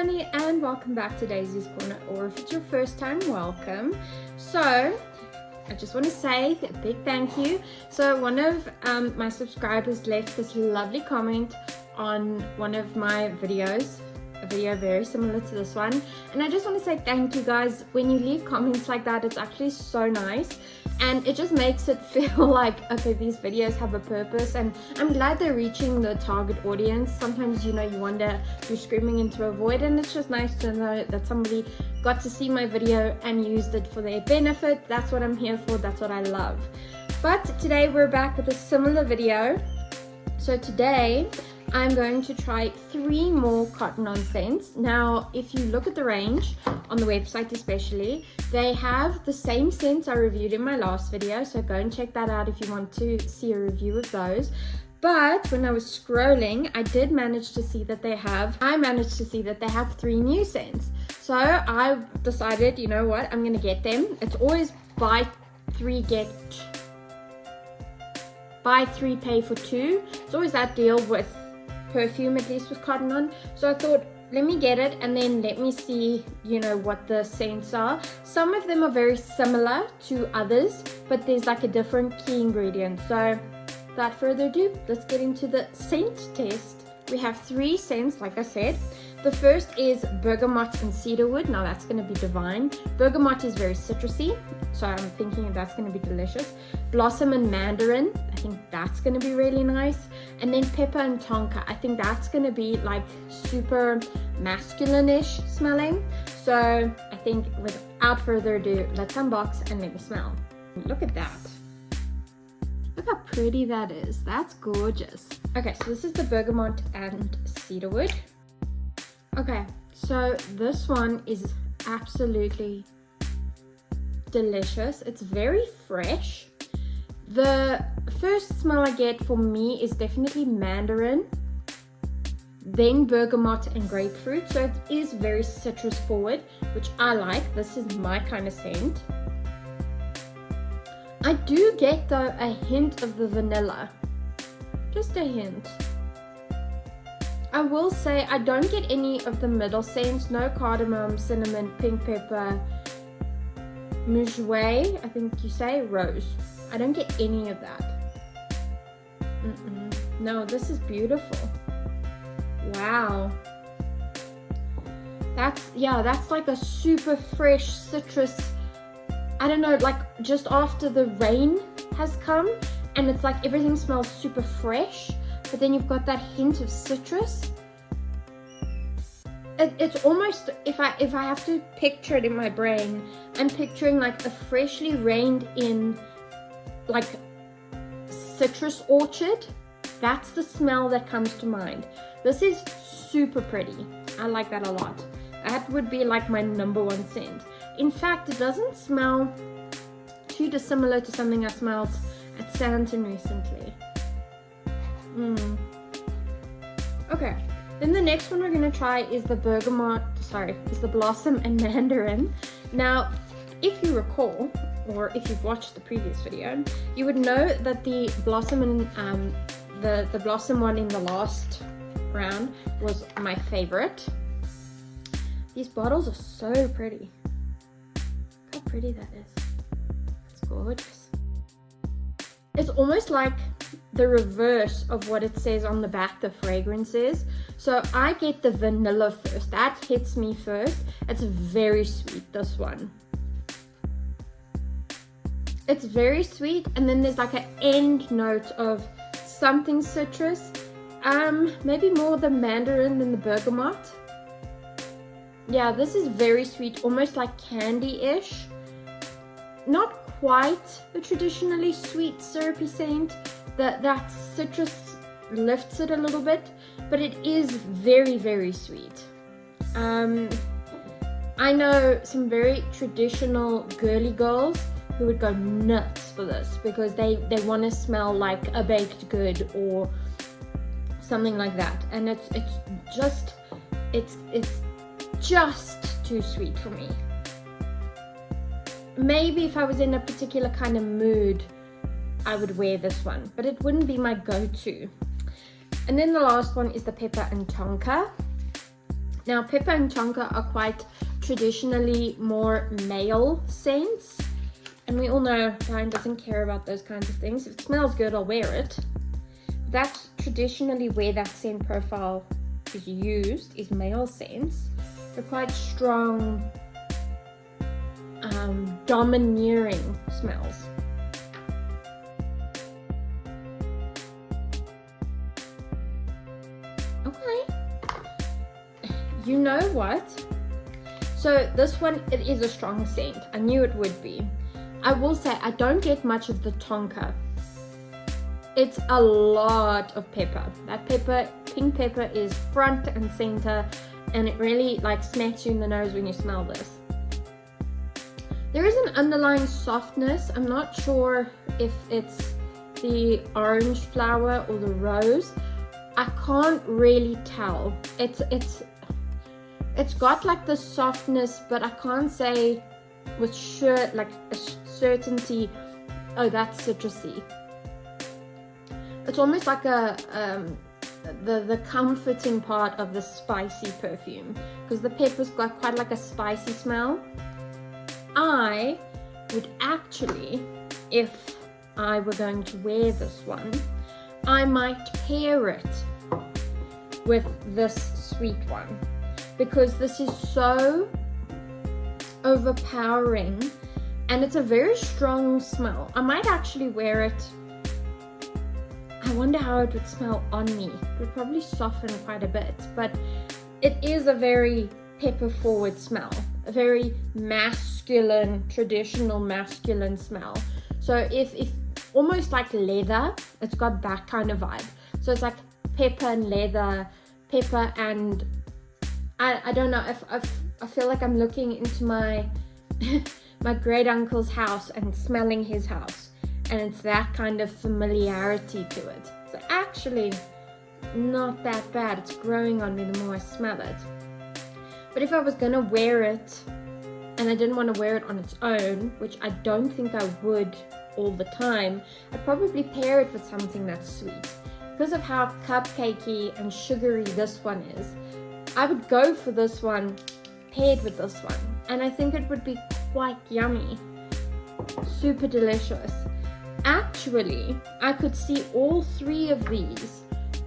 Shani and welcome back to Daisy's Corner, or if it's your first time, welcome. So I just want to say a big thank you. So one of my subscribers left this lovely comment on one of my videos, a video very similar to this one, and I just want to say thank you guys. When you leave comments like that, it's actually so nice and it just makes it feel like, okay, these videos have a purpose, and I'm glad they're reaching the target audience. Sometimes, you know, you wonder, you're screaming into a void, and it's just nice to know that somebody got to see my video and used it for their benefit. That's what I'm here for, that's what I love. But today we're back with a similar video. So today I'm going to try 3 more CottonOn scents. Now, if you look at the range on the website especially, they have the same scents I reviewed in my last video, so go and check that out if you want to see a review of those. But when I was scrolling, I managed to see that they have 3 new scents. So I decided, you know what, I'm gonna get them. It's always buy 3 pay for 2. It's always that deal with Perfume, at least with CottonOn. So I thought, let me get it and then let me see, you know, what the scents are. Some of them are very similar to others, but there's like a different key ingredient. So without further ado, let's get into the scent test. We have 3 scents, like I said. The first is bergamot and cedarwood. Now that's going to be divine. Bergamot is very citrusy, so I'm thinking that's going to be delicious. Blossom and mandarin, I think that's going to be really nice. And then pepper and tonka, I think that's going to be like super masculine-ish smelling. So I think without further ado, let's unbox and let me smell. Look at that. Look how pretty that is. That's gorgeous. Okay, so this is the bergamot and cedarwood. Okay, so this one is absolutely delicious. It's very fresh. The first smell I get for me is definitely mandarin, then bergamot and grapefruit. So it is very citrus forward, which I like. This is my kind of scent. I do get though a hint of the vanilla, just a hint. I will say I don't get any of the middle scents, no cardamom, cinnamon, pink pepper, mousse, I think you say, rose. I don't get any of that. No, this is beautiful. Wow. That's like a super fresh citrus. I don't know, like just after the rain has come, and it's like everything smells super fresh, but then you've got that hint of citrus. It's almost, if I have to picture it in my brain, I'm picturing like a freshly rained in like citrus orchard. That's the smell that comes to mind. This is super pretty. I like that a lot. That would be like my #1 scent. In fact, it doesn't smell too dissimilar to something I smelled at Santon recently. Okay, then the next one we're gonna try is the blossom and mandarin. Now, if you recall, or if you've watched the previous video, you would know that the blossom and the blossom one in the last round was my favorite. These bottles are so pretty. Look how pretty that is. It's gorgeous. It's almost like the reverse of what it says on the back, the fragrance is. So I get the vanilla first. That hits me first. It's very sweet, this one. It's very sweet, and then there's like an end note of something citrus. Maybe more the mandarin than the bergamot. Yeah, this is very sweet, almost like candy-ish. Not quite the traditionally sweet syrupy scent. That citrus lifts it a little bit, but it is very, very sweet. I know some very traditional girly girls who would go nuts for this because they want to smell like a baked good or something like that, and it's just too sweet for me. Maybe if I was in a particular kind of mood, I would wear this one, but it wouldn't be my go-to. And then the last one is the pepper and tonka. Now, pepper and tonka are quite traditionally more male scents. And we all know Ryan doesn't care about those kinds of things. If it smells good, I'll wear it. That's traditionally where that scent profile is used, is male scents. They're quite strong, domineering smells. Okay. You know what? So this one, it is a strong scent. I knew it would be. I will say I don't get much of the tonka. It's a lot of pepper. That pepper, pink pepper, is front and center, and it really like smacks you in the nose when you smell this. There is an underlying softness. I'm not sure if it's the orange flower or the rose. I can't really tell. It's got like the softness, but I can't say with sure like a certainty, oh, that's citrusy. It's almost like the comforting part of the spicy perfume, because the pepper's got quite like a spicy smell. I would actually, if I were going to wear this one, I might pair it with this sweet one, because this is so overpowering and it's a very strong smell. I might actually wear it. I wonder how it would smell on me. It would probably soften quite a bit, but it is a very pepper forward smell, a very masculine, traditional masculine smell. So if almost like leather, it's got that kind of vibe. So it's like pepper and leather, pepper and I don't know, if I feel like I'm looking into my my great uncle's house and smelling his house, and it's that kind of familiarity to it. So actually not that bad. It's growing on me the more I smell it. But if I was gonna wear it and I didn't want to wear it on its own, which I don't think I would all the time, I'd probably pair it with something that's sweet. Because of how cupcakey and sugary this one is, I would go for this one paired with this one, and I think it would be quite yummy. Super delicious. Actually, I could see all three of these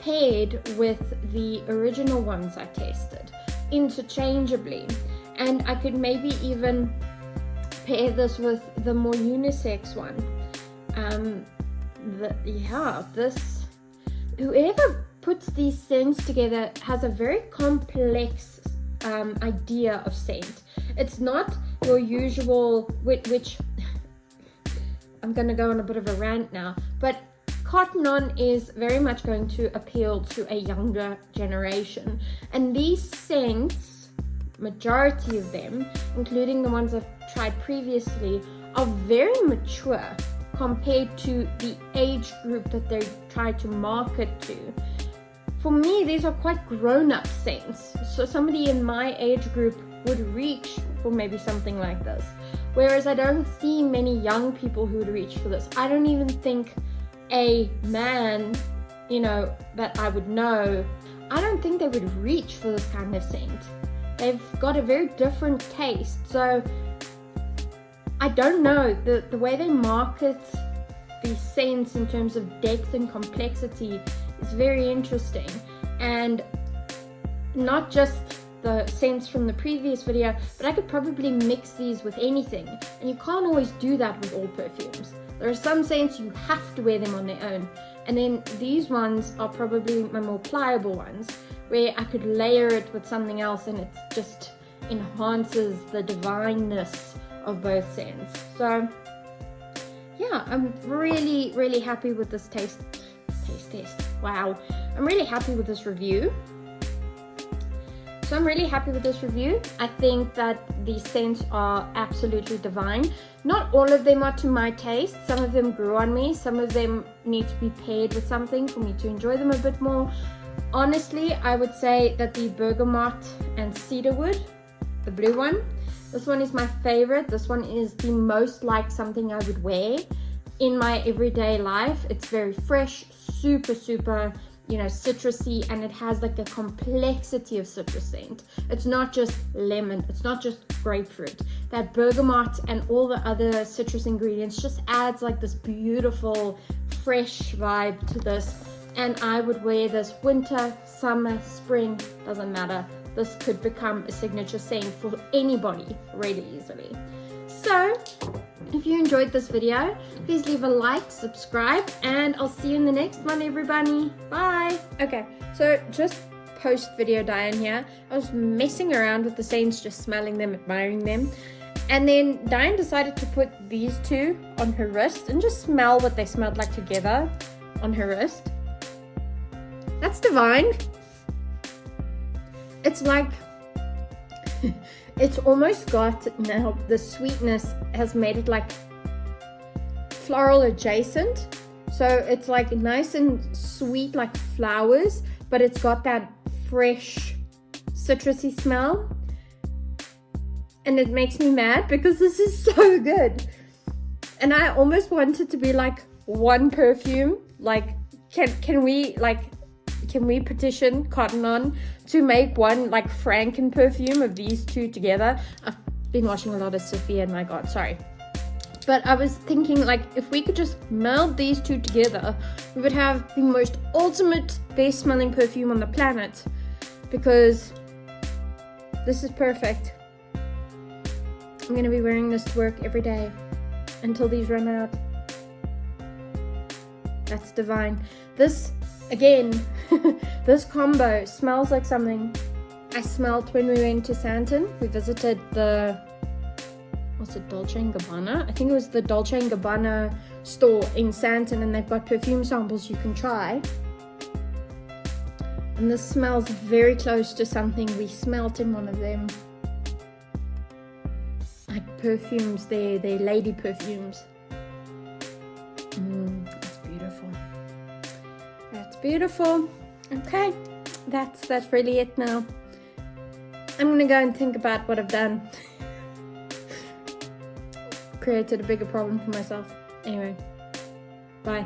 paired with the original ones I tested interchangeably, and I could maybe even pair this with the more unisex one. Whoever puts these scents together has a very complex idea of scent. It's not your usual, which I'm gonna go on a bit of a rant now, but CottonOn is very much going to appeal to a younger generation, and these scents, majority of them, including the ones I've tried previously, are very mature compared to the age group that they try to market to. For me, these are quite grown-up scents, so somebody in my age group would reach for maybe something like this, whereas I don't see many young people who would reach for this. I don't even think a man, that I would know, I don't think they would reach for this kind of scent. They've got a very different taste, so I don't know, the way they market these scents in terms of depth and complexity is very interesting. And not just the scents from the previous video, but I could probably mix these with anything, and you can't always do that with all perfumes. There are some scents you have to wear them on their own, and then these ones are probably my more pliable ones, where I could layer it with something else and it just enhances the divineness of both scents. So yeah, I'm really, really happy with this taste test. Wow, I'm really happy with this review. So I'm really happy with this review. I think that these scents are absolutely divine. Not all of them are to my taste. Some of them grew on me. Some of them need to be paired with something for me to enjoy them a bit more. Honestly, I would say that the bergamot and cedarwood, the blue one, this one is my favorite. This one is the most like something I would wear in my everyday life. It's very fresh, super, super you know, citrusy, and it has like a complexity of citrus scent. It's not just lemon, it's not just grapefruit. That bergamot and all the other citrus ingredients just adds like this beautiful fresh vibe to this. And I would wear this winter, summer, spring, doesn't matter. This could become a signature scent for anybody really easily. So if you enjoyed this video, please leave a like, subscribe, and I'll see you in the next one, everybody. Bye. Okay, so just post video Diane here. I was messing around with the scents, just smelling them, admiring them. And then Diane decided to put these two on her wrist and just smell what they smelled like together on her wrist. That's divine. It's like, it's almost got, now the sweetness has made it like floral adjacent. So it's like nice and sweet like flowers, but it's got that fresh citrusy smell. And it makes me mad because this is so good. And I almost want it to be like one perfume. Like, can we petition CottonOn to make one like Franken perfume of these two together? I've been watching a lot of Sophia, and my God, sorry. But I was thinking, like, if we could just meld these two together, we would have the most ultimate, best smelling perfume on the planet. Because this is perfect. I'm gonna be wearing this to work every day until these run out. That's divine. This, again, this combo smells like something I smelled when we went to Santon. We visited the, what's it, Dolce & Gabbana? I think it was the Dolce & Gabbana store in Santon, and they've got perfume samples you can try. And this smells very close to something we smelt in one of them. Like perfumes, they're lady perfumes. That's beautiful. That's beautiful. Okay, that's really it now. I'm gonna go and think about what I've done. Created a bigger problem for myself. Anyway, bye.